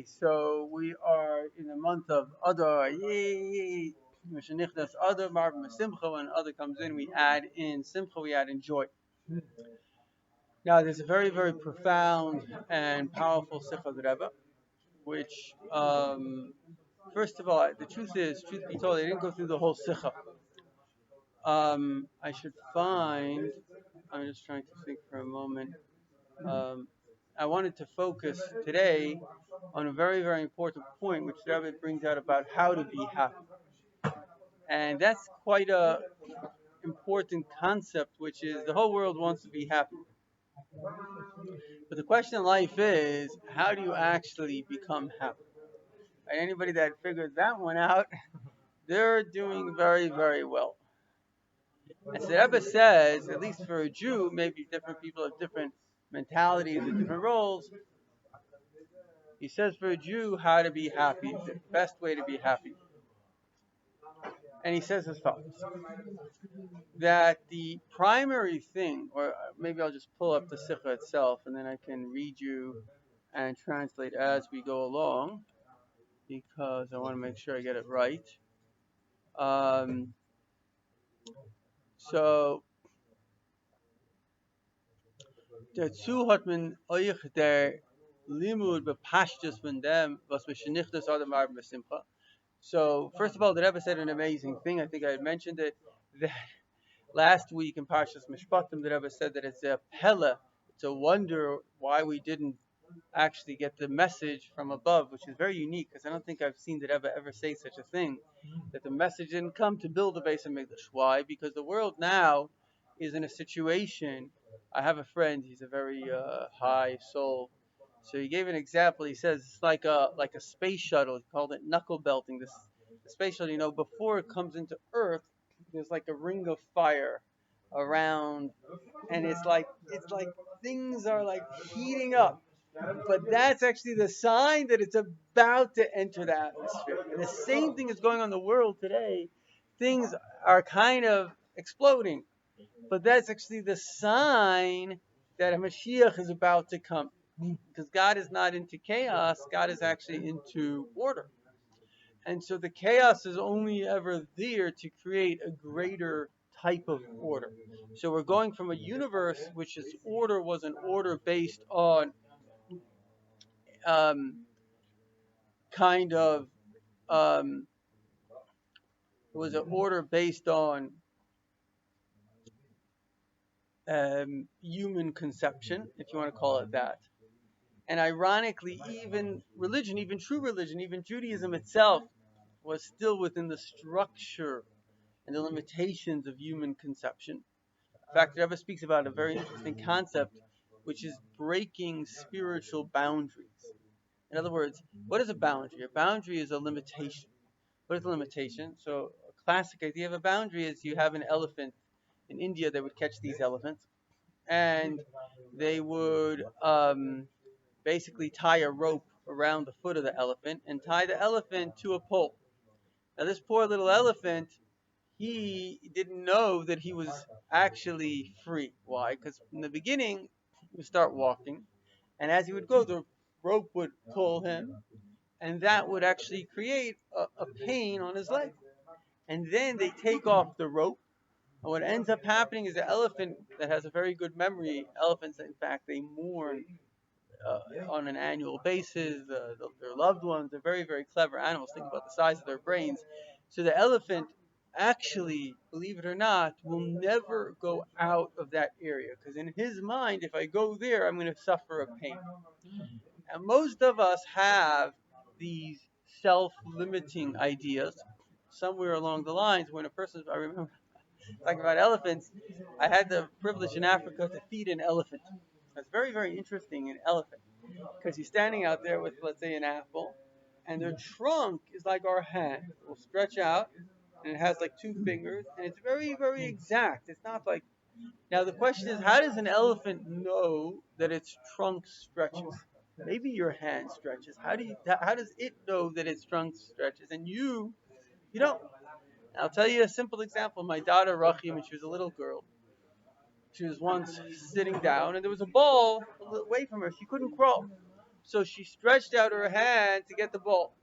So we are in the month of Adar. Yay! Mishanichnas Adar, Marvin Simcha. When Adar comes in, we add in Simcha, we add in joy. Now, there's a very, very profound and powerful Sikha Rebbe, which, first of all, the truth be told, I didn't go through the whole Sikha. I should find, I'm just trying to think for a moment. I wanted to focus today on a very, very important point, which the Rebbe brings out about how to be happy. And that's quite a important concept, which is the whole world wants to be happy. But the question in life is, how do you actually become happy? And anybody that figures that one out, they're doing very, very well. And so the Rebbe says, at least for a Jew, maybe different people have different mentalities and different roles. He says for a Jew how to be happy, the best way to be happy. And he says as follows, that the primary thing, or maybe I'll just pull up the Sikha itself and then I can read you and translate as we go along, because I want to make sure I get it right. So, dazu hat man euch der Limud bepashtus von dem, was mishnichtas adam arb besimcha. So, first of all, the Rebbe said an amazing thing. I think I had mentioned it. That last week in Parshas Mishpatim, the Rebbe said that it's a pella, it's a wonder why we didn't actually get the message from above, which is very unique, because I don't think I've seen the Rebbe ever say such a thing, that the message didn't come to build the base of Mikdash. Why? Because the world now is in a situation. I have a friend, he's a very high soul. So he gave an example. He says it's like a space shuttle. He called it knuckle belting. The space shuttle, before it comes into Earth, there's like a ring of fire around, and it's like things are like heating up. But that's actually the sign that it's about to enter the atmosphere. And the same thing is going on in the world today. Things are kind of exploding. But that's actually the sign that a Mashiach is about to come. Because God is not into chaos, God is actually into order. And so the chaos is only ever there to create a greater type of order. So we're going from a universe which its order was an order based on it was an order based on human conception, if you want to call it that. And ironically, even religion, even true religion, even Judaism itself was still within the structure and the limitations of human conception. In fact, the Rebbe speaks about a very interesting concept, which is breaking spiritual boundaries. In other words, what is a boundary? A boundary is a limitation. What is a limitation? So a classic idea of a boundary is you have an elephant. In India, they would catch these elephants, and they would basically tie a rope around the foot of the elephant and tie the elephant to a pole. Now, this poor little elephant, he didn't know that he was actually free. Why? Because in the beginning, he would start walking, and as he would go, the rope would pull him, and that would actually create a pain on his leg. And then they take off the rope, and what ends up happening is the elephant that has a very good memory, elephants, in fact, they mourn on an annual basis, their loved ones. They're very, very clever animals. Think about the size of their brains. So the elephant actually, believe it or not, will never go out of that area, because in his mind, if I go there, I'm going to suffer a pain. And most of us have these self-limiting ideas somewhere along the lines when I remember talking about elephants, I had the privilege in Africa to feed an elephant. That's very, very interesting, an elephant, because he's standing out there with, let's say, an apple, and their trunk is like our hand. It will stretch out, and it has like 2 fingers, and it's very, very exact. It's not like... Now, the question is, how does an elephant know that its trunk stretches? Maybe your hand stretches. How does it know that its trunk stretches? And you don't. I'll tell you a simple example. My daughter, Rachim, when she was a little girl, she was once sitting down, and there was a ball away from her. She couldn't crawl. So she stretched out her hand to get the ball.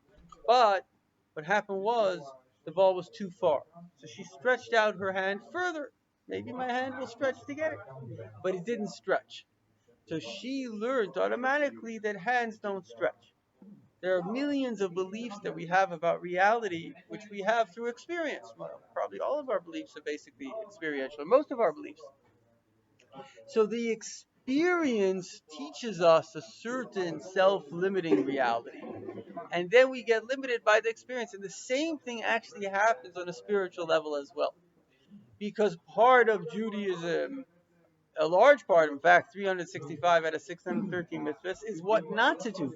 But what happened was the ball was too far. So she stretched out her hand further. Maybe my hand will stretch to get it. But it didn't stretch. So she learned automatically that hands don't stretch. There are millions of beliefs that we have about reality, which we have through experience. Well, probably all of our beliefs are basically experiential, most of our beliefs. So the experience teaches us a certain self-limiting reality. And then we get limited by the experience. And the same thing actually happens on a spiritual level as well. Because part of Judaism, a large part, in fact, 365 out of 613 mitzvahs, is what not to do.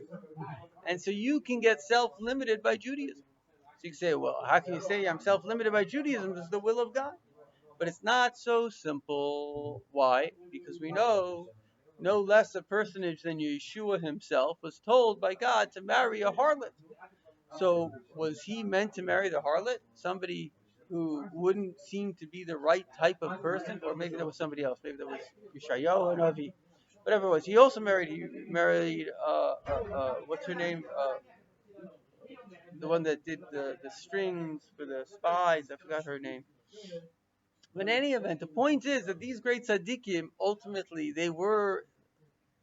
And so you can get self-limited by Judaism. So you can say, well, how can you say I'm self-limited by Judaism? This is the will of God. But it's not so simple. Why? Because we know no less a personage than Yeshua himself was told by God to marry a harlot. So was he meant to marry the harlot? Somebody who wouldn't seem to be the right type of person? Or maybe there was somebody else. Maybe there was Yeshayahu and Avi. Whatever it was. He also married what's her name? The one that did the strings for the spies. I forgot her name. But in any event, the point is that these great tzaddikim, ultimately, they were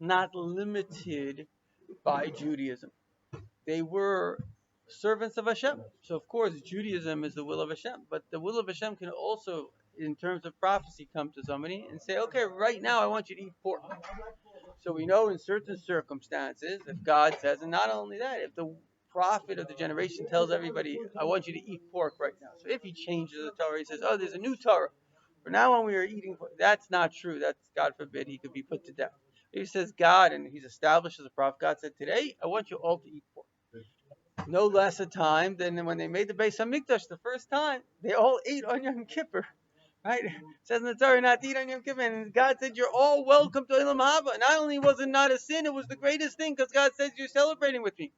not limited by Judaism. They were servants of Hashem. So, of course, Judaism is the will of Hashem. But the will of Hashem can also, in terms of prophecy, come to somebody and say, okay, right now I want you to eat pork. So we know in certain circumstances, if God says, and not only that, if the prophet of the generation tells everybody, I want you to eat pork right now. So if he changes the Torah, he says, oh, there's a new Torah. From now on we are eating pork. That's not true. That's, God forbid, he could be put to death. He says God, and he's established as a prophet. God said, today, I want you all to eat pork. No less a time than when they made the Beis HaMikdash the first time, they all ate on Yom Kippur. Right? It says in the Torah not to eat on Yom Kippur. And God said, you're all welcome to Olam Haba. Not only was it not a sin, it was the greatest thing because God says you're celebrating with me.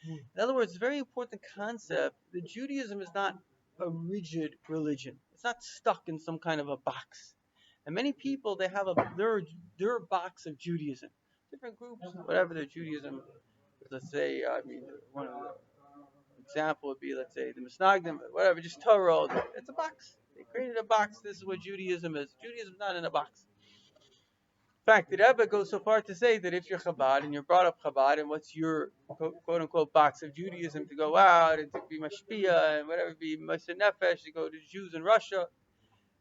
In other words, it's a very important concept that Judaism is not a rigid religion. It's not stuck in some kind of a box. And many people, they have their box of Judaism. Different groups, whatever their Judaism. Let's say, one of the example would be, let's say, the Misnagdim, whatever, just Torah. It's a box. They created a box. This is what Judaism is. Judaism is not in a box. In fact, the Rebbe goes so far to say that if you're Chabad and you're brought up Chabad, and what's your quote-unquote box of Judaism to go out and to be Mashpia and whatever, be Moshe Nefesh, to go to Jews in Russia.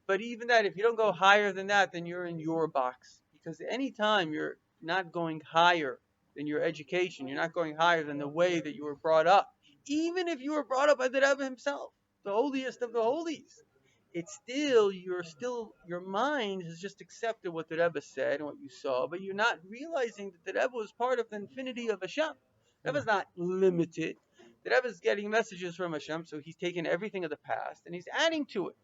But even that, if you don't go higher than that, then you're in your box. Because any time you're not going higher than your education, you're not going higher than the way that you were brought up, even if you were brought up by the Rebbe himself, the holiest of the holies, it's still, your mind has just accepted what the Rebbe said and what you saw, but you're not realizing that the Rebbe was part of the infinity of Hashem. The Rebbe's not limited. The Rebbe is getting messages from Hashem, so he's taking everything of the past and he's adding to it.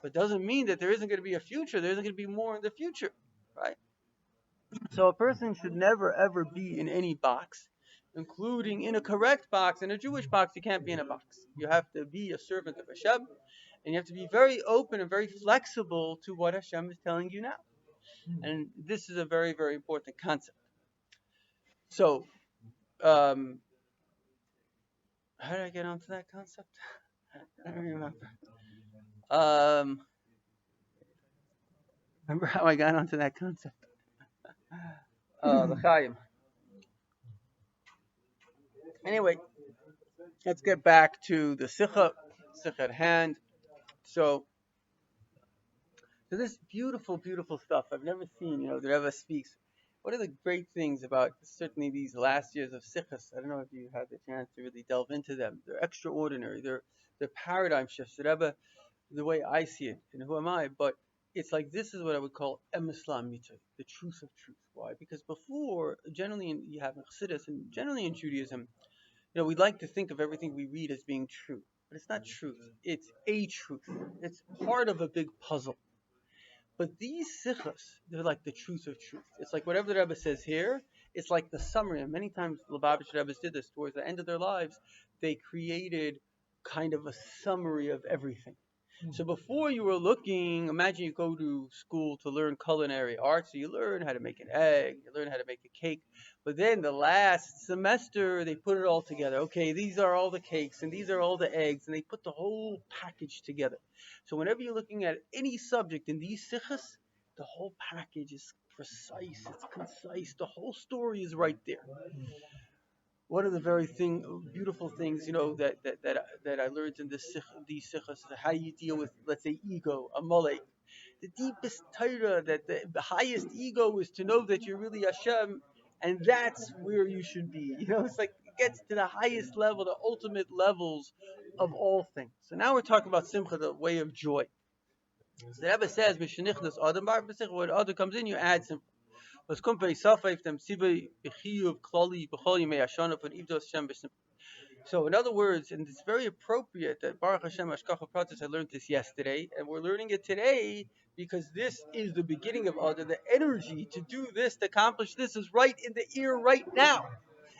But doesn't mean that there isn't going to be a future. There isn't going to be more in the future, right? So a person should never ever be in any box, including in a correct box. In a Jewish box, you can't be in a box. You have to be a servant of Hashem, and you have to be very open and very flexible to what Hashem is telling you now. And this is a very, very important concept. So, how did I get onto that concept? I don't remember. Remember how I got onto that concept? The Chaim. Anyway, let's get back to the Sikha at hand. So this beautiful, beautiful stuff I've never seen, the Rebbe speaks. What are the great things about certainly these last years of Sikhas? I don't know if you had the chance to really delve into them. They're extraordinary. They're paradigm shifts. The Rebbe, the way I see it, and who am I? But it's like, this is what I would call Emes La'Amitah, the truth of truth. Why? Because before, generally you have Chassidus, and generally in Judaism, we like to think of everything we read as being true. But it's not truth. It's a truth. It's part of a big puzzle. But these sikhas, they're like the truth of truth. It's like whatever the Rebbe says here, it's like the summary. And many times Lubavitch Rebbes did this. Towards the end of their lives, they created kind of a summary of everything. So before you were looking, imagine you go to school to learn culinary arts. So you learn how to make an egg, you learn how to make a cake. But then the last semester, they put it all together. Okay, these are all the cakes and these are all the eggs, and they put the whole package together. So whenever you're looking at any subject in these sikhs, the whole package is precise, it's concise, the whole story is right there. One of the very beautiful things, that I learned in these sikhs, is how you deal with, let's say, ego, a mulek. The deepest Torah, that the highest ego is to know that you're really Hashem, and that's where you should be. It's like it gets to the highest level, the ultimate levels of all things. So now we're talking about simcha, the way of joy. So the Rebbe says, when Adam comes in, you add simcha. So in other words, and it's very appropriate that Baruch Hashem Hashkacha Pratis, I learned this yesterday, and we're learning it today because this is the beginning of Adar. The energy to do this, to accomplish this, is right in the ear right now.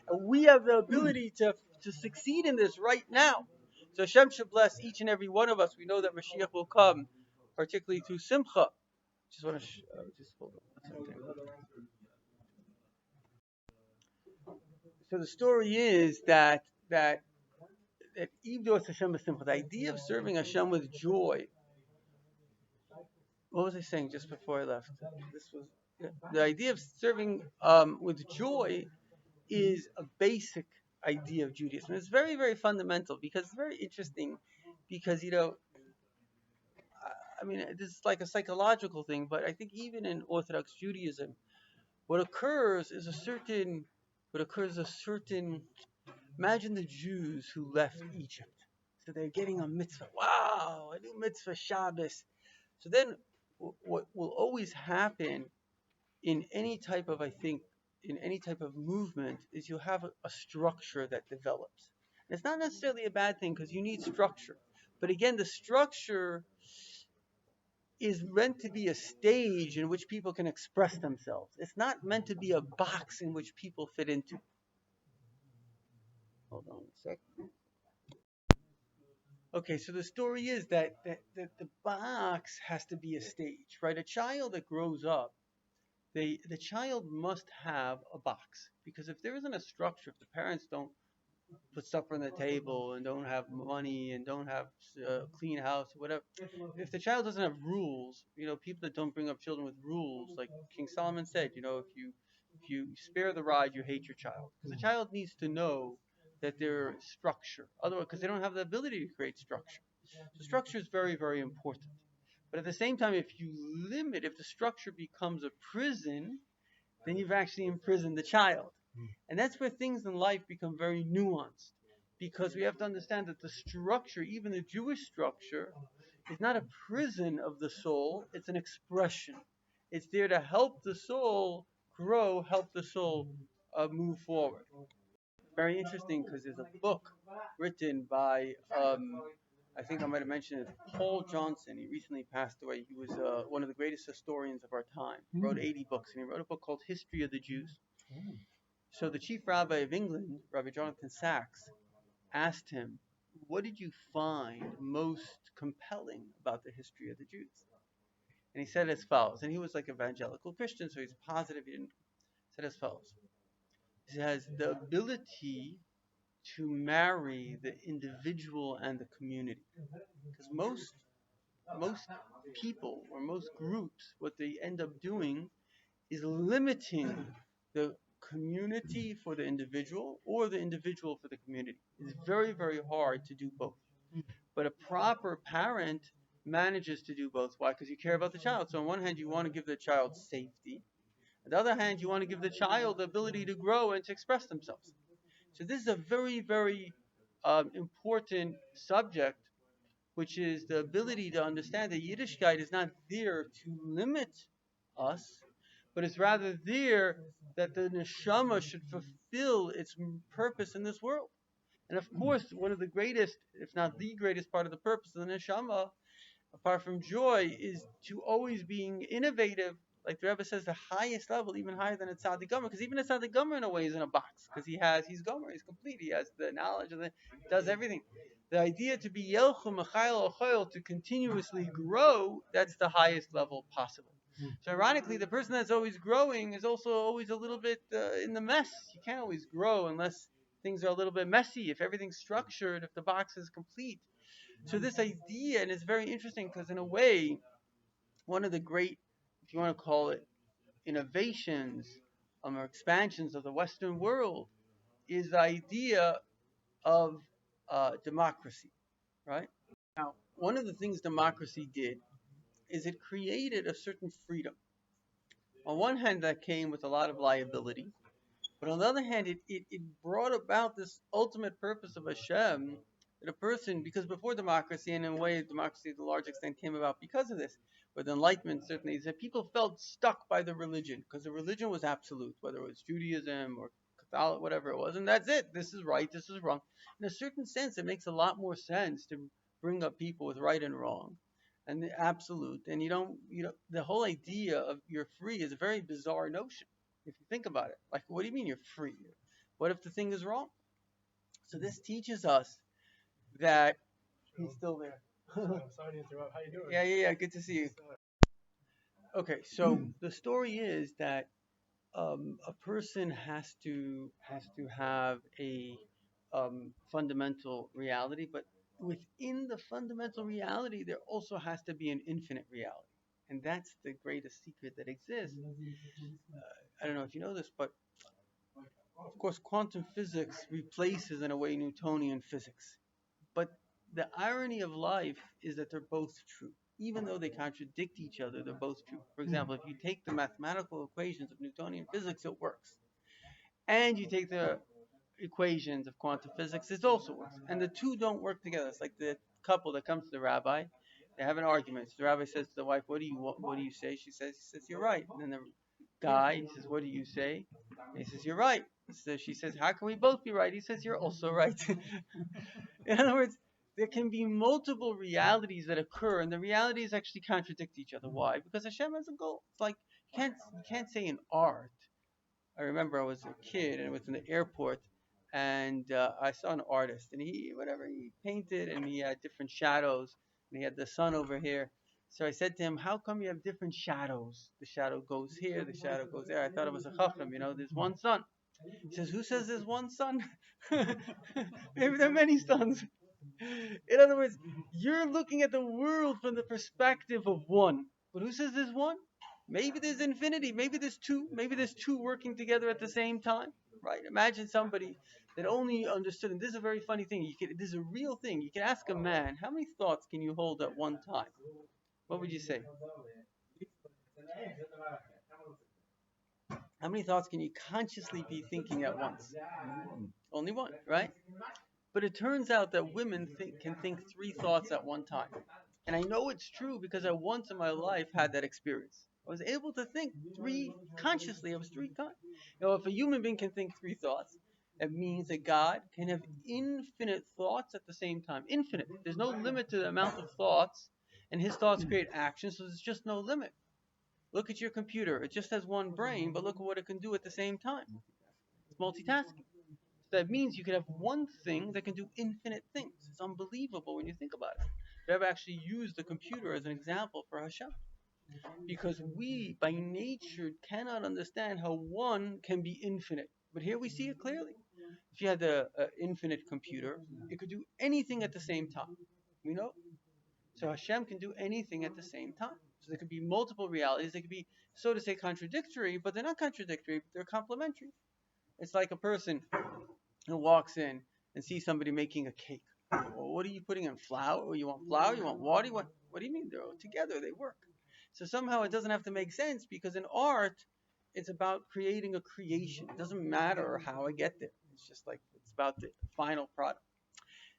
And we have the ability to succeed in this right now. So Hashem should bless each and every one of us. We know that Mashiach will come, particularly through Simcha. Just want to just hold on. So the story is that Ivdos Hashem B'Simcha, the idea of serving Hashem with joy. What was I saying just before I left? The idea of serving with joy is a basic idea of Judaism. It's very, very fundamental because it's very interesting because, this is like a psychological thing, but I think even in Orthodox Judaism, what occurs is a certain, imagine the Jews who left Egypt. So they're getting a mitzvah. Wow, a new mitzvah, Shabbos. So then what will always happen in any type of movement is you have a structure that develops. And it's not necessarily a bad thing because you need structure. But again, the structure is meant to be a stage in which people can express themselves. It's not meant to be a box in which people fit into. Hold on a second. Okay, so the story is that the box has to be a stage, right? A child that grows up, the child must have a box, because if there isn't a structure, if the parents don't put stuff on the table and don't have money and don't have a clean house or whatever, if the child doesn't have rules, people that don't bring up children with rules, like King Solomon said, if you spare the rod, you hate your child, because the child needs to know that there's structure, otherwise, because they don't have the ability to create structure. So structure is very, very important. But at the same time, if the structure becomes a prison, then you've actually imprisoned the child. And that's where things in life become very nuanced, because we have to understand that the structure, even the Jewish structure, is not a prison of the soul, it's an expression. It's there to help the soul grow, help the soul move forward. Very interesting, because there's a book written by, I think I might have mentioned it, Paul Johnson. He recently passed away. He was one of the greatest historians of our time. He wrote 80 books, and he wrote a book called History of the Jews. So the chief rabbi of England, Rabbi Jonathan Sachs, asked him, what did you find most compelling about the history of the Jews? And he said as follows, and he was like evangelical Christian, so he's positive. He said as follows. He has the ability to marry the individual and the community. Because most people or most groups, what they end up doing is limiting the community for the individual or the individual for the community. It's very, very hard to do both. But a proper parent manages to do both. Why? Because you care about the child. So on one hand, you want to give the child safety. On the other hand, you want to give the child the ability to grow and to express themselves. So this is a very, very important subject, which is the ability to understand that Yiddishkeit is not there to limit us, but it's rather there that the neshama should fulfill its purpose in this world. And of course, one of the greatest, if not the greatest part of the purpose of the neshama, apart from joy, is to always being innovative Like the Rebbe says, the highest level, even higher than a tzaddik gomer, because even a tzaddik gomer in a way is in a box, because he's gomer, he's complete, he has the knowledge, does everything. The idea to be yelchu mechayel ochoyel, to continuously grow, that's the highest level possible. So ironically, the person that's always growing is also always a little bit in the mess. You can't always grow unless things are a little bit messy. If everything's structured, if the box is complete. So this idea, and it's very interesting because in a way, one of the great, if you want to call it, innovations or expansions of the Western world is the idea of democracy, right? Now, one of the things democracy did is it created a certain freedom. On one hand, that came with a lot of liability, but on the other hand, it brought about this ultimate purpose of Hashem, that a person, because before democracy, and in a way democracy to a large extent came about because of this, but the Enlightenment certainly is that people felt stuck by the religion, because the religion was absolute, whether it was Judaism or Catholic, whatever it was, and that's it. This is right, this is wrong. In a certain sense, it makes a lot more sense to bring up people with right and wrong and the absolute, and you don't, the whole idea of you're free is a very bizarre notion if you think about it. Like, what do you mean you're free? What if the thing is wrong? So this teaches us that he's still there. Sorry to interrupt. How you doing? Yeah. Good to see you. Okay, so the story is that a person has to have a fundamental reality, but within the fundamental reality, there also has to be an infinite reality, and that's the greatest secret that exists. I don't know if you know this, but of course, quantum physics replaces, in a way, Newtonian physics. But the irony of life is that they're both true. Even though they contradict each other, they're both true. For example, if you take the mathematical equations of Newtonian physics, it works. And you take the equations of quantum physics, it also works. And the two don't work together. It's like the couple that comes to the rabbi. They have an argument. So the rabbi says to the wife, "What do you say?" He says, "You're right." And then the guy, he says, "What do you say?" And he says, "You're right." So she says, "How can we both be right?" He says, "You're also right." In other words, there can be multiple realities that occur, and the realities actually contradict each other. Why? Because Hashem has a goal. It's like you can't say in art. I remember I was a kid and I was in the airport, and I saw an artist, and he painted, and he had different shadows, and he had the sun over here. So I said to him, "How come you have different shadows? The shadow goes here, the shadow goes there." I thought it was a chacham, there's one sun. He says, "Who says there's one sun?" Maybe there are many suns. In other words, you're looking at the world from the perspective of one. But who says there's one? Maybe there's infinity. Maybe there's two. Maybe there's two working together at the same time. Right? Imagine somebody that only understood, and this is a very funny thing. This is a real thing. You can ask a man, how many thoughts can you hold at one time? What would you say? How many thoughts can you consciously be thinking at once? Only one, right? But it turns out that women can think three thoughts at one time. And I know it's true because I once in my life had that experience. I was able to think three consciously. I was three times. If a human being can think three thoughts, it means that God can have infinite thoughts at the same time. Infinite. There's no limit to the amount of thoughts, and his thoughts create action, so there's just no limit. Look at your computer. It just has one brain, but look at what it can do at the same time. It's multitasking. So that means you can have one thing that can do infinite things. It's unbelievable when you think about it. Rebbe actually used the computer as an example for Hashem. Because we, by nature, cannot understand how one can be infinite. But here we see it clearly. If you had an infinite computer, it could do anything at the same time. So Hashem can do anything at the same time. So there could be multiple realities. They could be, so to say, contradictory, but they're not contradictory, they're complementary. It's like a person who walks in and sees somebody making a cake. Well, what are you putting in? Flour? You want flour? You want water? What do you mean? They're all together. They work. So somehow it doesn't have to make sense, because in art, it's about creating a creation. It doesn't matter how I get there. It's just like it's about the final product.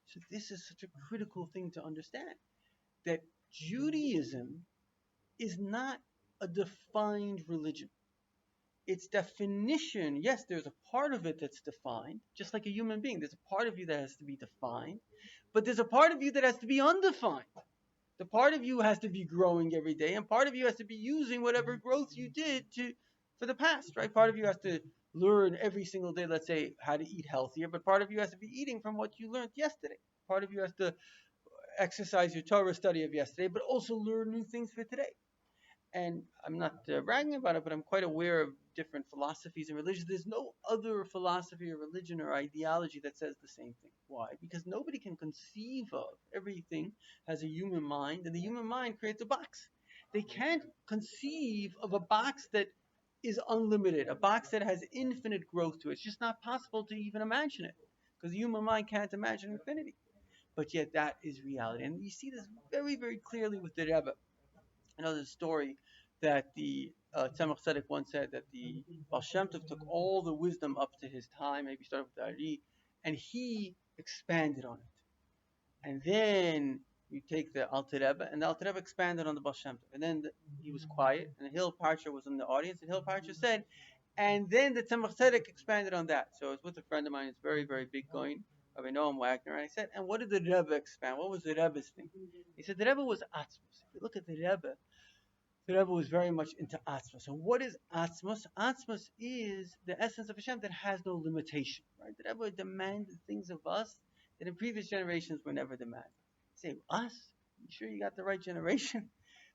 So this is such a critical thing to understand, that Judaism is not a defined religion. Its definition, yes, there's a part of it that's defined, just like a human being. There's a part of you that has to be defined, but there's a part of you that has to be undefined. The part of you has to be growing every day, and part of you has to be using whatever growth you did for the past, right? Part of you has to learn every single day, let's say, how to eat healthier, but part of you has to be eating from what you learned yesterday. Part of you has to exercise your Torah study of yesterday, but also learn new things for today. And I'm not bragging about it, but I'm quite aware of different philosophies and religions. There's no other philosophy or religion or ideology that says the same thing. Why? Because nobody can conceive of everything has a human mind, and the human mind creates a box. They can't conceive of a box that is unlimited, a box that has infinite growth to it. It's just not possible to even imagine it, because the human mind can't imagine infinity. But yet that is reality. And you see this very, very clearly with the Rebbe. I know there's a story that the Tzemach Tzedek once said that the Baal Shem Tov took all the wisdom up to his time, maybe started with the Ari, and he expanded on it. And then you take the Alter Rebbe, and the Alter Rebbe expanded on the Baal Shem Tov. And then he was quiet, and the Hillel Parcha was in the audience, and Hillel Parcha said, and then the Tzemach Tzedek expanded on that. So I was with a friend of mine, it's very, very big going, of Noam Wagner, and I said, and what did the Rebbe expand? What was the Rebbe's thing? He said the Rebbe was Atzmos. If you look at the Rebbe was very much into Atzmos. So what is Atzmos? Atzmos is the essence of Hashem that has no limitation. Right? The Rebbe demanded things of us that in previous generations were never demanded. Say, us? You sure you got the right generation?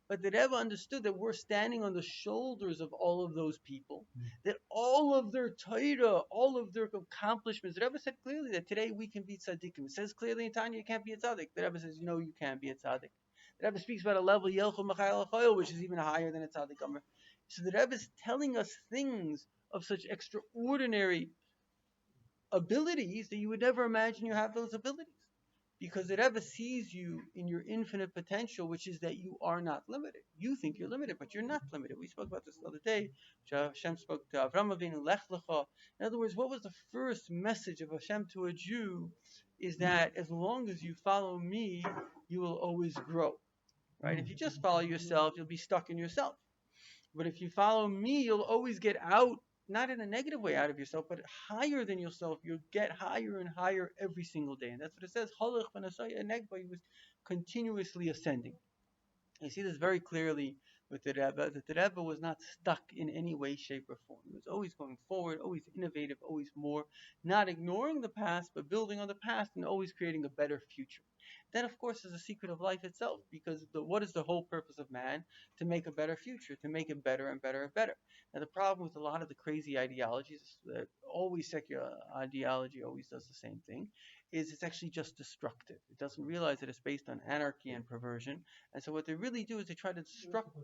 But the Rebbe understood that we're standing on the shoulders of all of those people, that all of their Torah, all of their accomplishments, the Rebbe said clearly that today we can be tzaddikim. It says clearly in Tanya you can't be a tzaddik. The Rebbe says, no, you can't be a tzaddik. The Rebbe speaks about a level, which is even higher than a tzaddik. So the Rebbe is telling us things of such extraordinary abilities that you would never imagine you have those abilities. Because the Rebbe sees you in your infinite potential, which is that you are not limited. You think you're limited, but you're not limited. We spoke about this the other day. Hashem spoke to Avram Avinu, Lech Lecha. In other words, what was the first message of Hashem to a Jew? Is that as long as you follow me, you will always grow. Right? If you just follow yourself, you'll be stuck in yourself. But if you follow me, you'll always get out, not in a negative way out of yourself, but higher than yourself. You'll get higher and higher every single day. And that's what it says. He was continuously ascending. You see this very clearly with the Rebbe, that the Rebbe was not stuck in any way, shape, or form. He was always going forward, always innovative, always more, not ignoring the past, but building on the past and always creating a better future. That, of course, is a secret of life itself, because what is the whole purpose of man? To make a better future, to make it better and better and better. Now, the problem with a lot of the crazy ideologies, that always secular ideology always does the same thing, is it's actually just destructive. It doesn't realize that it's based on anarchy and perversion. And so what they really do is they try to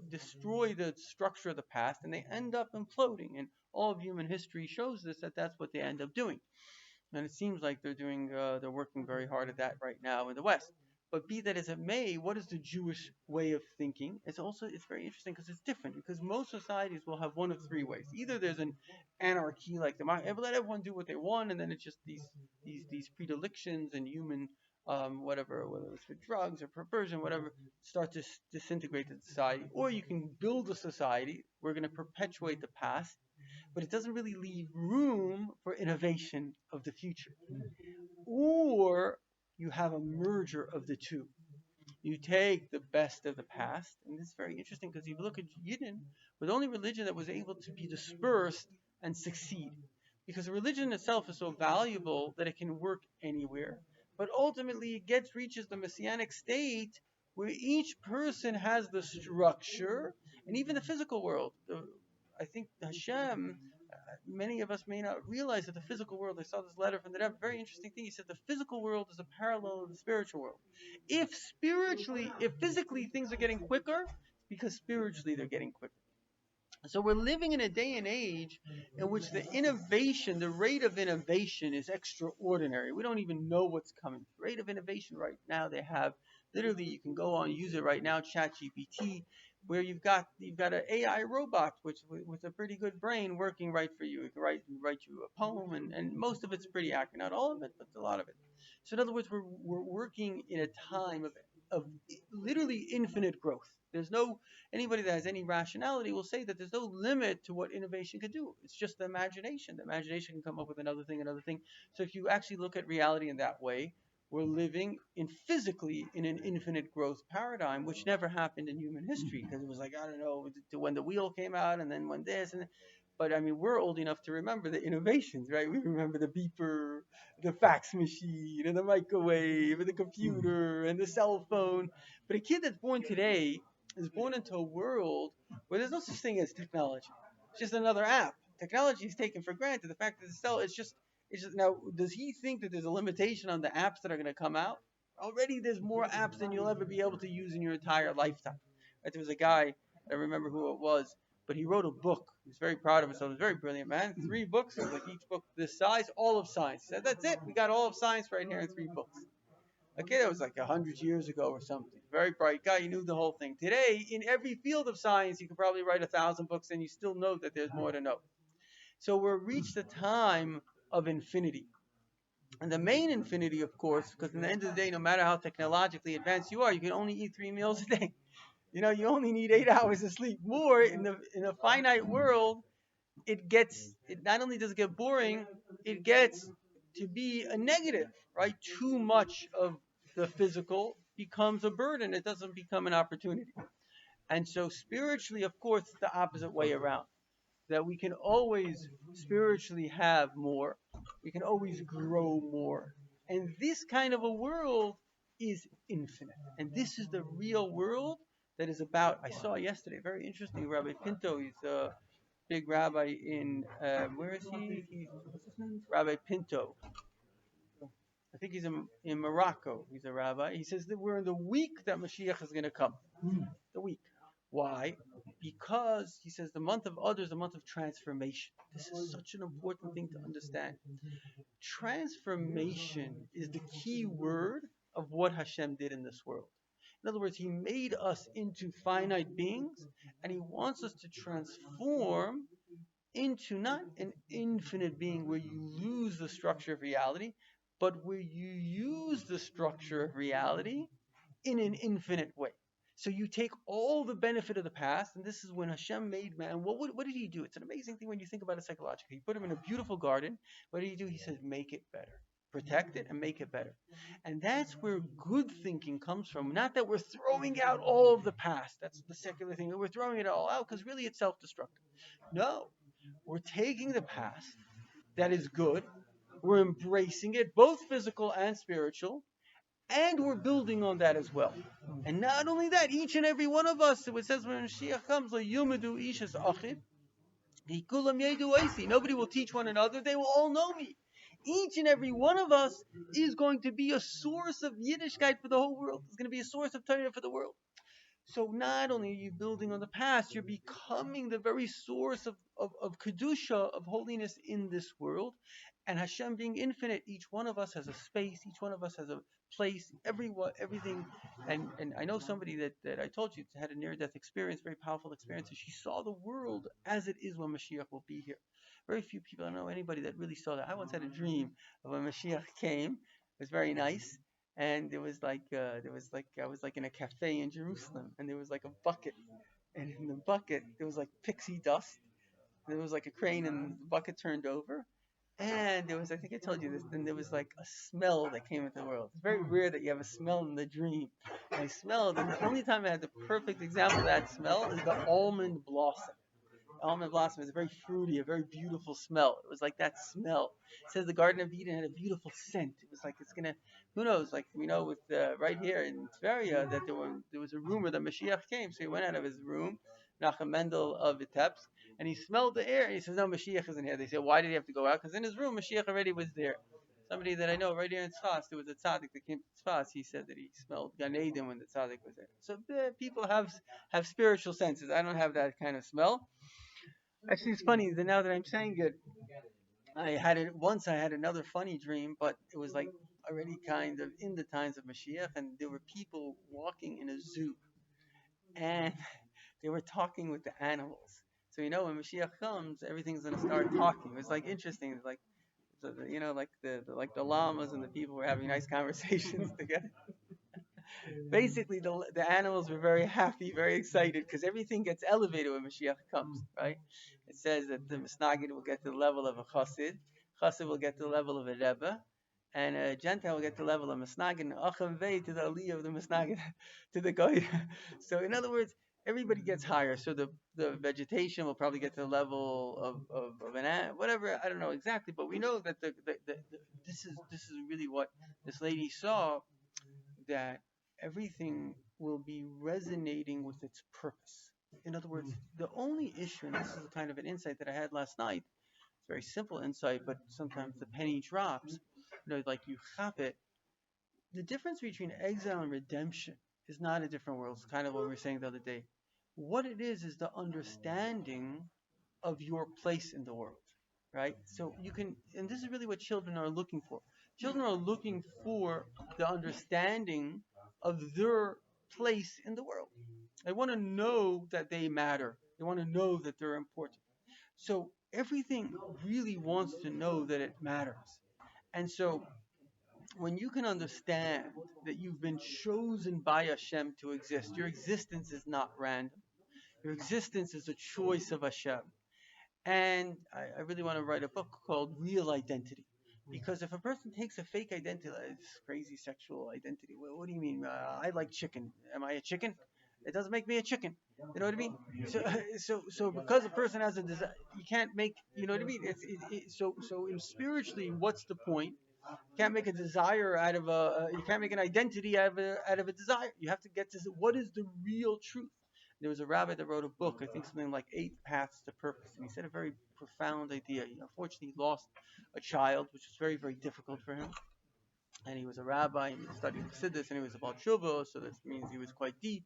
destroy the structure of the past, and they end up imploding. And all of human history shows this, that that's what they end up doing. And it seems like they're working very hard at that right now in the West. But be that as it may, what is the Jewish way of thinking? It's very interesting because it's different. Because most societies will have one of three ways. Either there's an anarchy, like let everyone do what they want, and then it's just these predilections and human whatever, whether it's for drugs or perversion, whatever, start to disintegrate the society. Or you can build a society. We're going to perpetuate the past, but it doesn't really leave room for innovation of the future. Or you have a merger of the two. You take the best of the past, and this is very interesting because if you look at Yidden, was the only religion that was able to be dispersed and succeed. Because a religion itself is so valuable that it can work anywhere. But ultimately it reaches the messianic state where each person has the structure, and even the physical world. I think Hashem, many of us may not realize that the physical world, I saw this letter from the Rebbe, very interesting thing. He said the physical world is a parallel of the spiritual world. If physically things are getting quicker, because spiritually they're getting quicker. So we're living in a day and age in which the rate of innovation is extraordinary. We don't even know what's coming. The rate of innovation right now, they have, literally you can go on, use it right now, ChatGPT, where you've got an AI robot with a pretty good brain working right for you. It can write you a poem, and most of it's pretty accurate. Not all of it, but a lot of it. So in other words, we're working in a time of literally infinite growth. Anybody that has any rationality will say that there's no limit to what innovation could do. It's just the imagination. The imagination can come up with another thing. So if you actually look at reality in that way, we're living in physically in an infinite growth paradigm, which never happened in human history because it was like, I don't know, when the wheel came out and then when this and. But I mean, we're old enough to remember the innovations, right? We remember the beeper, the fax machine, and the microwave, and the computer, and the cell phone. But a kid that's born today is born into a world where there's no such thing as technology. It's just another app. Technology is taken for granted. The fact that it's just now. Does he think that there's a limitation on the apps that are going to come out? Already, there's more apps than you'll ever be able to use in your entire lifetime. Right? There was a guy, I remember who it was, but he wrote a book. He was very proud of himself. He was a very brilliant man. 3 books, it was like each book this size, all of science. He said, that's it. We got all of science right here in 3 books. Okay, that was like 100 years ago or something. Very bright guy. He knew the whole thing. Today, in every field of science, you could probably write 1,000 books and you still know that there's more to know. So we've reached the time of infinity. And the main infinity, of course, because in the end of the day, no matter how technologically advanced you are, you can only eat 3 meals a day. You only need 8 hours of sleep. More in a finite world, it not only does it get boring, it gets to be a negative, right? Too much of the physical becomes a burden. It doesn't become an opportunity. And so spiritually, of course, it's the opposite way around. That we can always spiritually have more. We can always grow more. And this kind of a world is infinite. And this is the real world that is about. I saw yesterday, very interesting, Rabbi Pinto. He's a big rabbi in, where is he? What's his name? Rabbi Pinto. I think he's in Morocco. He's a rabbi. He says that we're in the week that Mashiach is going to come. The week. Why? Because he says the month of Adar is the month of transformation. This is such an important thing to understand. Transformation is the key word of what Hashem did in this world. In other words, he made us into finite beings, and he wants us to transform into not an infinite being where you lose the structure of reality, but where you use the structure of reality in an infinite way. So you take all the benefit of the past, and this is when Hashem made man. What did he do? It's an amazing thing when you think about it psychologically. He put him in a beautiful garden. What did he do? He says, make it better. Protect it and make it better. And that's where good thinking comes from. Not that we're throwing out all of the past. That's the secular thing. We're throwing it all out because really it's self-destructive. No. We're taking the past that is good. We're embracing it, both physical and spiritual. And we're building on that as well. And not only that, each and every one of us, it says when Mashiach comes, nobody will teach one another, they will all know me. Each and every one of us is going to be a source of Yiddishkeit for the whole world. It's going to be a source of Torah for the world. So not only are you building on the past, you're becoming the very source of Kedusha, of holiness in this world. And Hashem being infinite, each one of us has a space, each one of us has a place, everything. And I know somebody that I told you had a near-death experience, very powerful experience, and she saw the world as it is when Mashiach will be here. Very few people, I don't know anybody that really saw that. I once had a dream of when Mashiach came. It was very nice. And it was like I was like in a cafe in Jerusalem, and there was like a bucket, and in the bucket there was like pixie dust. There was like a crane, and the bucket turned over, and there was, I think I told you this, then there was like a smell that came into the world. It's very rare that you have a smell in the dream. And I smelled, and the only time I had the perfect example of that smell is the almond blossom. Almond blossom is a very fruity, a very beautiful smell. It was like that smell. It says the Garden of Eden had a beautiful scent. It was like it's gonna, who knows? Like we know with right here in Tveria that there was a rumor that Mashiach came, so he went out of his room, Nachum Mendel of Vitebsk, and he smelled the air, and he says, "No, Mashiach isn't here." They said, "Why did he have to go out?" Because in his room, Mashiach already was there. Somebody that I know right here in Tzfas, there was a tzaddik that came to Tzfas. He said that he smelled Gan Eden when the tzaddik was there. So people have spiritual senses. I don't have that kind of smell. Actually, it's funny that now that I'm saying it, I had another funny dream, but it was like already kind of in the times of Mashiach, and there were people walking in a zoo, and they were talking with the animals. So when Mashiach comes, everything's gonna start talking. It was like interesting. It's like like the llamas and the people were having nice conversations together. Basically, the animals were very happy, very excited, because everything gets elevated when Mashiach comes, right? It says that the Misnagid will get to the level of a Chassid, Chassid will get to the level of a Rebbe, And a Gentile will get to the level of Misnagin, Acham Vei to the Aliyah of the Misnagin, to the Goy. So in other words, everybody gets higher. So the vegetation will probably get to the level of an ant, whatever, I don't know exactly, but we know that this is really what this lady saw, that everything will be resonating with its purpose. In other words, the only issue, and this is kind of an insight that I had last night, it's a very simple insight, but sometimes the penny drops, like you chop it. The difference between exile and redemption is not a different world. It's kind of what we were saying the other day. What it is the understanding of your place in the world, right? So you can, and this is really what children are looking for. Children are looking for the understanding of their place in the world. They want to know that they matter. They want to know that they're important. So everything really wants to know that it matters. And so when you can understand that you've been chosen by Hashem to exist, your existence is not random. Your existence is a choice of Hashem. And I really want to write a book called Real Identity. Because if a person takes a fake identity, it's crazy sexual identity. What do you mean? I like chicken. Am I a chicken? It doesn't make me a chicken. You know what I mean? So because a person has a desire, you can't make. You know what I mean? So spiritually, what's the point? You can't make a desire out of you can't make an identity out of a desire. You have to get to what is the real truth. There was a rabbi that wrote a book, I think something like 8 Paths to Purpose, and he said a very profound idea. Unfortunately, he lost a child, which was very, very difficult for him. And he was a rabbi, and he studied Chassidus, and he was about Shuvah, so that means he was quite deep.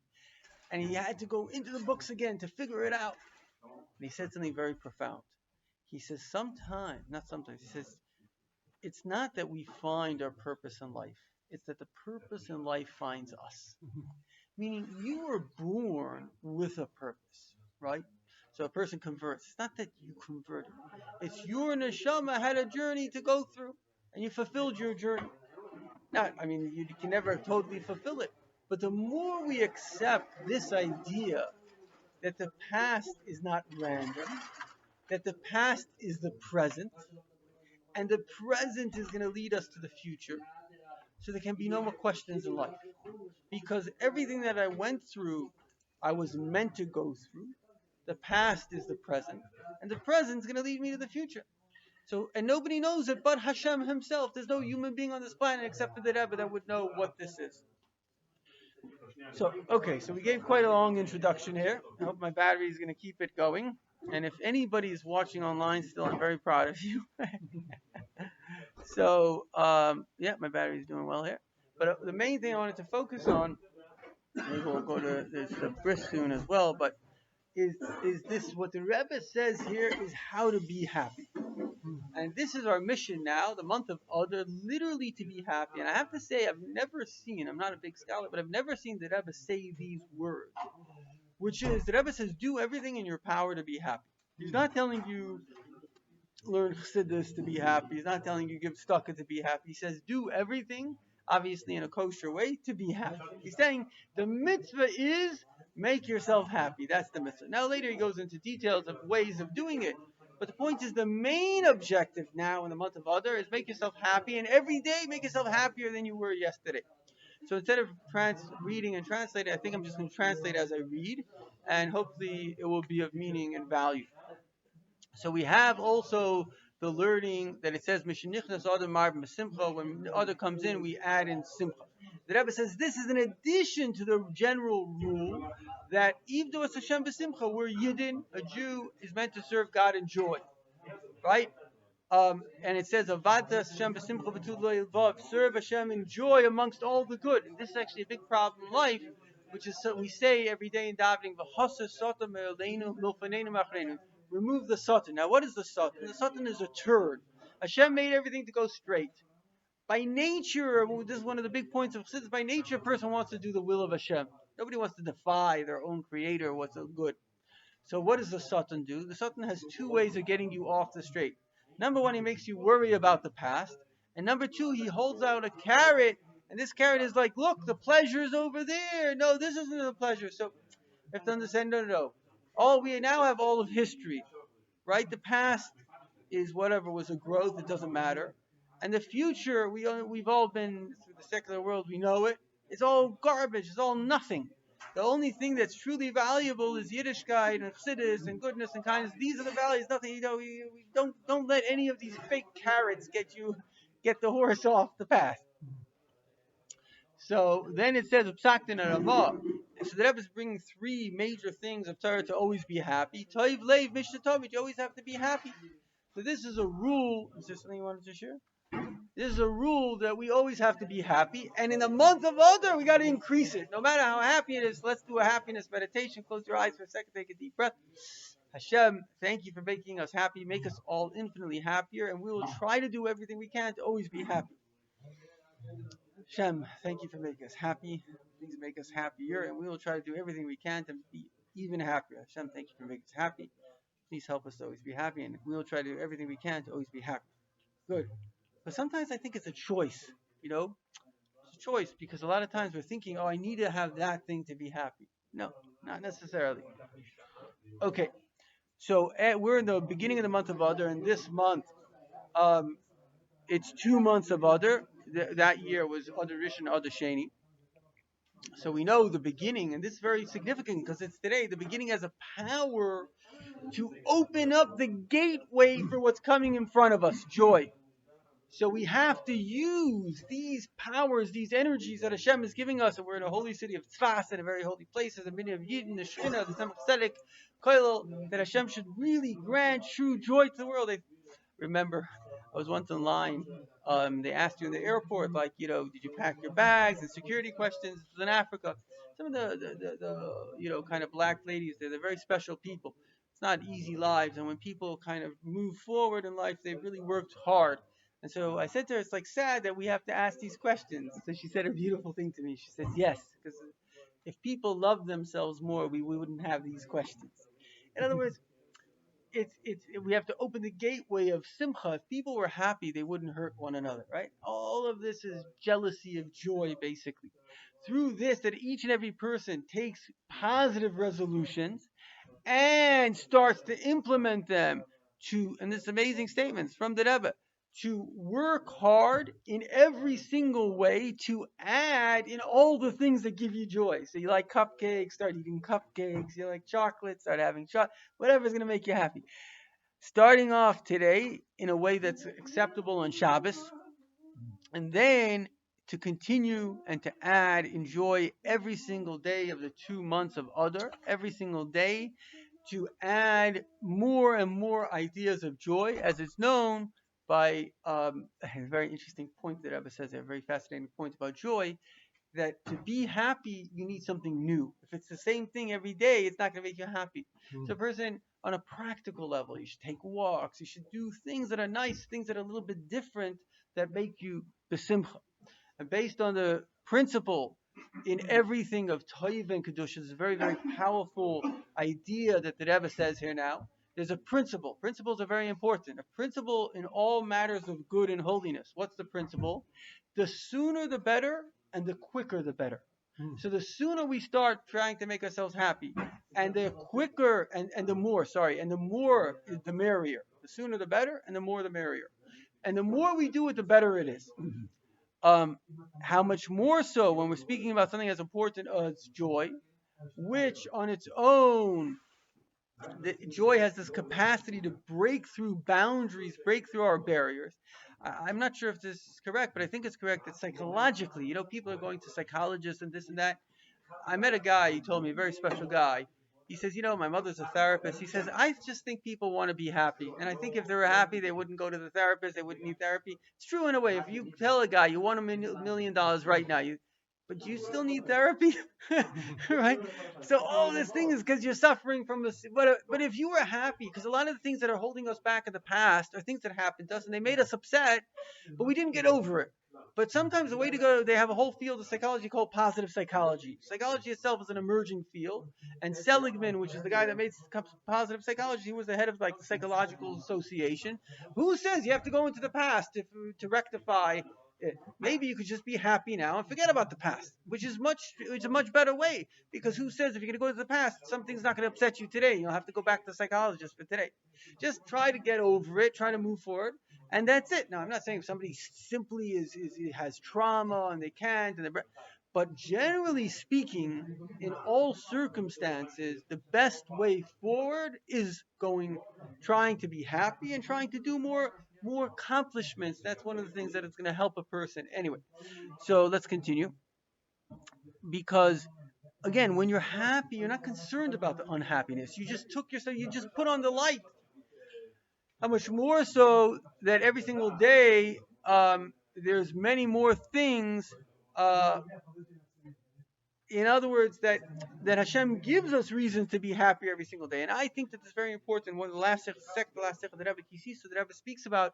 And he had to go into the books again to figure it out. And he said something very profound. He says, he says, it's not that we find our purpose in life. It's that the purpose in life finds us. Meaning you were born with a purpose, right? So a person converts. It's not that you converted. It's your neshama had a journey to go through, and you fulfilled your journey. You can never totally fulfill it. But the more we accept this idea that the past is not random, that the past is the present, and the present is going to lead us to the future, so there can be no more questions in life. Because everything that I went through, I was meant to go through. The past is the present, and the present is going to lead me to the future. So, and nobody knows it but Hashem himself. There's no human being on this planet except for the Rebbe that would know what this is. So we gave quite a long introduction here. I hope my battery is going to keep it going. And if anybody is watching online still, I'm very proud of you. So, my battery is doing well here. But the main thing I wanted to focus on, maybe we'll go to the bris soon as well, but is this, what the Rebbe says here is how to be happy. And this is our mission now, the month of Adar, literally to be happy. And I have to say, I'm not a big scholar, but I've never seen the Rebbe say these words, which is, the Rebbe says, do everything in your power to be happy. He's not telling you learn Chassidus to be happy. He's not telling you give tzedakah to be happy. He says do everything, obviously in a kosher way, to be happy. He's saying the mitzvah is make yourself happy. That's the mitzvah. Now later he goes into details of ways of doing it. But the point is the main objective now in the month of Adar is make yourself happy, and every day make yourself happier than you were yesterday. So instead of reading and translating, I think I'm just going to translate as I read, and hopefully it will be of meaning and value. So we have also the learning that it says Mishenichnas Adar Marb Simcha. When Adar comes in, we add in Simcha. The Rebbe says this is in addition to the general rule that Ivdu es Hashem b'Simcha, where Yidden, a Jew, is meant to serve God in joy, right? And it says Avad Hashem b'Simcha v'tud lo yilvav, serve Hashem in joy amongst all the good. And this is actually a big problem in life, which is we say every day in davening, V'chasa Satan me'aleinu milfaneinu ma'achreinu. Remove the Satan. Now, what is the Satan? The Satan is a turd. Hashem made everything to go straight. By nature, this is one of the big points of Chassidus, by nature, a person wants to do the will of Hashem. Nobody wants to defy their own creator, what's so good. So what does the Satan do? The Satan has 2 ways of getting you off the straight. Number 1, he makes you worry about the past. And number 2, he holds out a carrot. And this carrot is like, look, the pleasure is over there. No, this isn't the pleasure. So you have to understand, no. We now have all of history, right? The past is whatever was a growth. It doesn't matter. And the future, we've all been through the secular world, we know it. It's all garbage, it's all nothing. The only thing that's truly valuable is Yiddishkeit and chassidus and goodness and kindness. These are the values. Nothing, we don't let any of these fake carrots get the horse off the path. So then it says Psaktin and Ramah. So the Rebbe is bringing three major things of Torah to always be happy. Toiv leiv mishtatovit. You always have to be happy. So this is a rule. Is there something you wanted to share? This is a rule that we always have to be happy. And in the month of Adar, we got to increase it. No matter how happy it is, let's do a happiness meditation. Close your eyes for a second. Take a deep breath. Hashem, thank you for making us happy. Make us all infinitely happier. And we will try to do everything we can to always be happy. Shem, thank you for making us happy. Please make us happier, and we will try to do everything we can to be even happier. Hashem, thank you for making us happy. Please help us to always be happy, and we will try to do everything we can to always be happy. Good. But sometimes I think it's a choice, It's a choice, because a lot of times we're thinking, I need to have that thing to be happy. No, not necessarily. Okay, so we're in the beginning of the month of Adar, and this month, it's 2 months of Adar. That year was Adar Rishon, Adar Sheni. So we know the beginning, and this is very significant because it's today. The beginning has a power to open up the gateway for what's coming in front of us, joy. So we have to use these powers, these energies that Hashem is giving us, and we're in a holy city of Tzfas, in a very holy place, as a minyan of Yidden, the Shekhinah, the Tzemach Tzedek, Kollel, that Hashem should really grant true joy to the world. I remember I was once in line. They asked you in the airport, did you pack your bags, and security questions. This was in Africa. Some of the kind of black ladies, they're very special people. It's not easy lives, and when people kind of move forward in life, they've really worked hard. And so I said to her, it's like sad that we have to ask these questions. So she said a beautiful thing to me. She said, yes, because if people loved themselves more, we wouldn't have these questions. In other words, we have to open the gateway of simcha. If people were happy, they wouldn't hurt one another, right? All of this is jealousy of joy, basically. Through this, that each and every person takes positive resolutions and starts to implement them and this amazing statements from the Rebbe, to work hard in every single way to add in all the things that give you joy. So you like cupcakes, start eating cupcakes. You like chocolate, start having chocolate. Whatever's going to make you happy. Starting off today in a way that's acceptable on Shabbos. And then to continue and to add, enjoy every single day of the 2 months of Adar. Every single day to add more and more ideas of joy, as it's known by a very interesting point that Rebbe says, a very fascinating point about joy, that to be happy, you need something new. If it's the same thing every day, it's not going to make you happy. So a person, on a practical level, you should take walks, you should do things that are nice, things that are a little bit different, that make you besimcha. And based on the principle in everything of Toiv and Kedusha, this is a very, very powerful idea that the Rebbe says here now. There's a principle. Principles are very important. A principle in all matters of good and holiness. What's the principle? The sooner the better, and the quicker the better. So the sooner we start trying to make ourselves happy, and the quicker, and the more the merrier. The sooner the better, and the more the merrier. And the more we do it, the better it is. How much more so when we're speaking about something as important as joy, which on its own, the joy has this capacity to break through boundaries, break through our barriers. I'm not sure if this is correct, but I think it's correct that psychologically, people are going to psychologists and this and that. I met a guy, he told me, a very special guy. He says, my mother's a therapist. He says, I just think people want to be happy. And I think if they were happy, they wouldn't go to the therapist. They wouldn't need therapy. It's true in a way. If you tell a guy you want $1 million right now, but you still need therapy, right? So all this thing is because you're suffering from this. But if you were happy, because a lot of the things that are holding us back in the past are things that happened to us, and they made us upset, but we didn't get over it. But sometimes the way to go, they have a whole field of psychology called positive psychology. Psychology itself is an emerging field. And Seligman, which is the guy that made positive psychology, he was the head of the Psychological Association. Who says you have to go into the past to rectify it? Maybe you could just be happy now and forget about the past, which is a much better way. Because who says if you're going to go to the past, something's not going to upset you today? You'll have to go back to the psychologist for today. Just try to get over it, try to move forward. And that's it. Now, I'm not saying if somebody simply has trauma and they can't, but generally speaking, in all circumstances, the best way forward is trying to be happy and trying to do more accomplishments. That's one of the things that is going to help a person. Anyway, so let's continue. Because again, when you're happy, you're not concerned about the unhappiness. You just you just put on the light. How much more so that every single day there's many more things. Uh, in other words, that Hashem gives us reasons to be happy every single day, and I think that it's very important. One of the last the Rebbe Kisisa, the Rebbe speaks about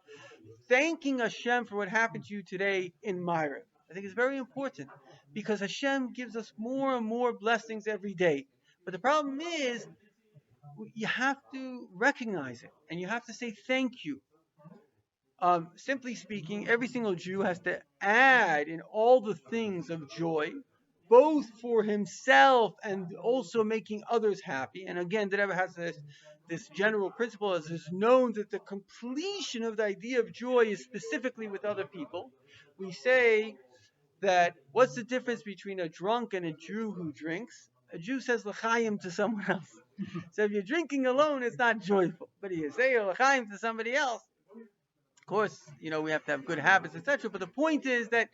thanking Hashem for what happened to you today in Myra. I think it's very important because Hashem gives us more and more blessings every day. But the problem is, you have to recognize it and you have to say thank you. Simply speaking, every single Jew has to add in all the things of joy, both for himself and also making others happy. And again, the Rebbe has this general principle as is known that the completion of the idea of joy is specifically with other people. We say that what's the difference between a drunk and a Jew who drinks? A Jew says l'chaim to someone else. So if you're drinking alone, it's not joyful. But if you say l'chaim to somebody else, of course, we have to have good habits, etc. But the point is that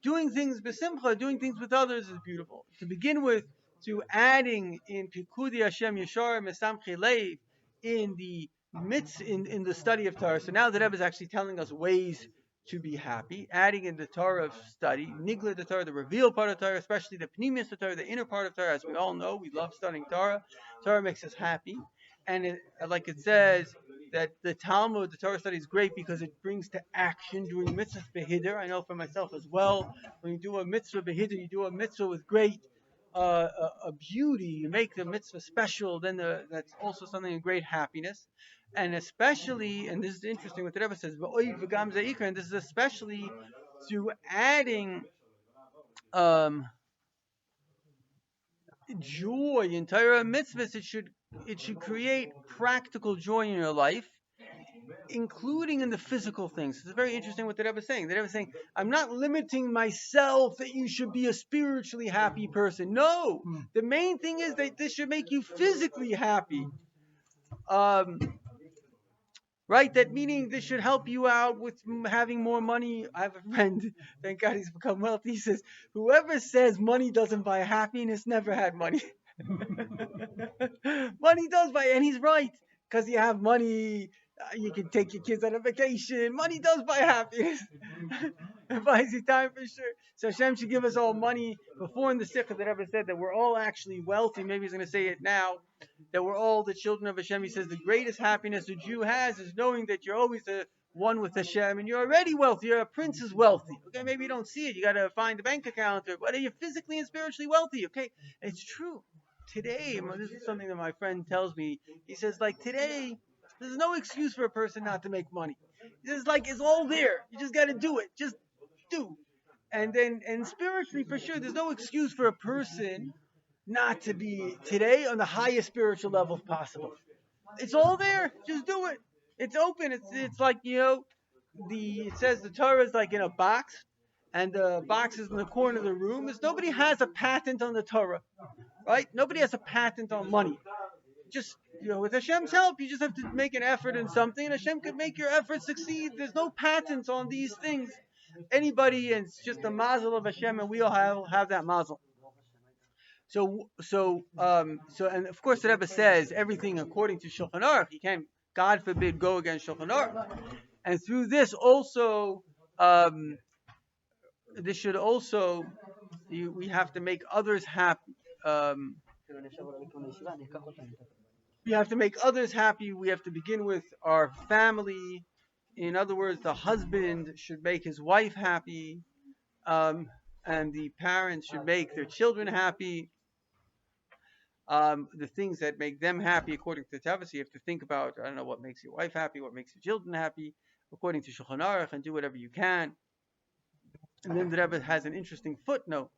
doing things b'simcha, doing things with others is beautiful. To begin with, to adding in Pikudi Hashem Yeshar Mesamchi Leiv in the in the study of Torah. So now the Rebbe is actually telling us ways to be happy, adding in the Torah of study, Nigla the Torah, the revealed part of Torah, especially the Pnimius of Torah, the inner part of Torah. As we all know, we love studying Torah. Torah makes us happy. And like it says, that the Talmud, the Torah study is great because it brings to action doing mitzvah behider. I know for myself as well, when you do a mitzvah behider, you do a mitzvah with great a beauty. You make the mitzvah special, then that's also something of great happiness. And especially, and this is interesting what the Rebbe says, and this is especially through adding joy in Torah mitzvahs. It should create practical joy in your life, including in the physical things. It's very interesting what the Rebbe is saying. The Rebbe is saying, I'm not limiting myself that you should be a spiritually happy person. No, the main thing is that this should make you physically happy. Right? That meaning this should help you out with having more money. I have a friend, thank God he's become wealthy. He says, whoever says money doesn't buy happiness never had money. Money does buy, and he's right. Because you have money, you can take your kids on a vacation. Money does buy happiness. It buys you time for sure. So Shem should give us all money. Before in the Sikha, the Rebbe said that we're all actually wealthy. Maybe he's going to say it now. That we're all the children of Hashem. He says the greatest happiness a Jew has is knowing that you're always the one with Hashem and you're already wealthy. You're a prince is wealthy. Okay, maybe you don't see it. You got to find the bank account, but you're physically and spiritually wealthy. Okay, it's true. Today, this is something that my friend tells me. He says, like today, there's no excuse for a person not to make money. It's like it's all there. You just got to do it. Just do. And spiritually, for sure, there's no excuse for a person not to be today on the highest spiritual level possible. It's all there. Just do it. It's open. It's like, it says the Torah is like in a box, and the box is in the corner of the room. Nobody has a patent on the Torah, right? Nobody has a patent on money. Just, with Hashem's help, you just have to make an effort in something, and Hashem can make your effort succeed. There's no patents on these things. Anybody, and it's just the mazel of Hashem, and we all have that mazel. So, and of course the Rebbe says everything according to Shulchan Aruch. You can't, God forbid, go against Shulchan Aruch. And through this also, this should also, we have to make others happy. We have to make others happy. We have to begin with our family. In other words, the husband should make his wife happy, and the parents should make their children happy. The things that make them happy according to Tavasi, you have to think about, I don't know, what makes your wife happy, what makes your children happy, according to Shulchan Aruch, and do whatever you can. And then the Rebbe has an interesting footnote,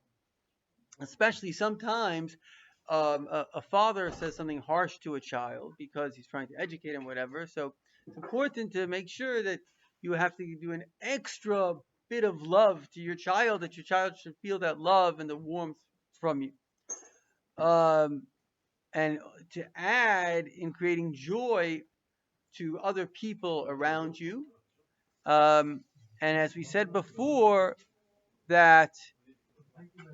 especially sometimes a father says something harsh to a child because he's trying to educate him, whatever. So it's important to make sure that you have to do an extra bit of love to your child, that your child should feel that love and the warmth from you. Um, and to add in creating joy to other people around you. Um, and as we said before, that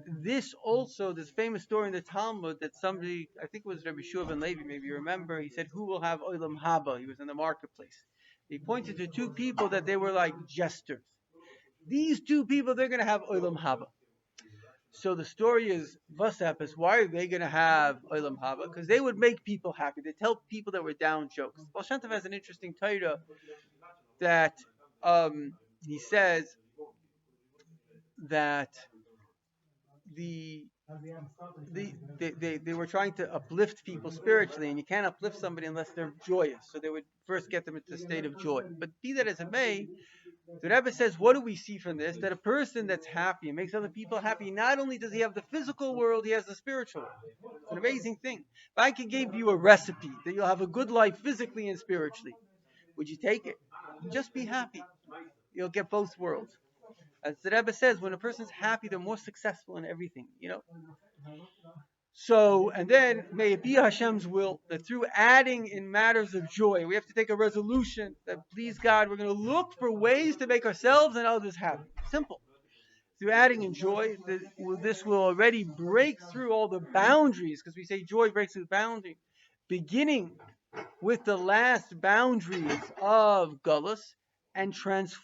this also, this famous story in the Talmud that somebody, I think it was Rabbi Shua ben Levi, maybe you remember, he said, who will have Olam Haba? He was in the marketplace. He pointed to two people that they were like jesters. These two people, they're going to have Olam Haba. So the story is, Vasapis, why are they going to have Olam Haba? Because they would make people happy. They tell people that were down jokes. Baal Shem Tov has an interesting Torah that he says that the they were trying to uplift people spiritually, and you can't uplift somebody unless they're joyous. So they would first get them into a state of joy. But be that as it may, the Rebbe says, what do we see from this? That a person that's happy and makes other people happy, not only does he have the physical world, he has the spiritual world. It's an amazing thing. If I could give you a recipe that you'll have a good life physically and spiritually, would you take it? Just be happy. You'll get both worlds. As the Rebbe says, when a person's happy, they're more successful in everything, So, and then may it be Hashem's will that through adding in matters of joy, we have to take a resolution that, please God, we're going to look for ways to make ourselves and others happy. Simple. Through adding in joy, this will already break through all the boundaries, because we say joy breaks through the boundary, beginning with the last boundaries of Gullus and transform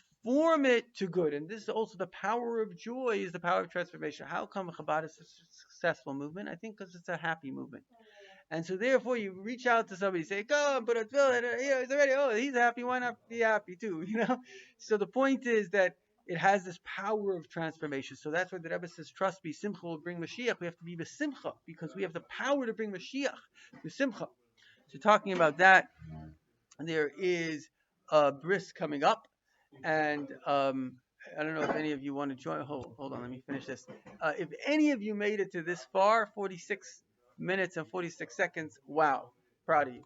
it to good. And this is also the power of joy, is the power of transformation. How come Chabad is a successful movement? I think because it's a happy movement. And so therefore you reach out to somebody, say, go, but it's already, oh, he's happy, why not be happy too, So the point is that it has this power of transformation. So that's why the Rebbe says, trust me, Simcha will bring Mashiach. We have to be Besimcha, because we have the power to bring Mashiach, Besimcha. So talking about that, there is a bris coming up, and I don't know if any of you want to join. Hold on, let me finish this. If any of you made it to this far, 46 minutes and 46 seconds, wow, proud of you.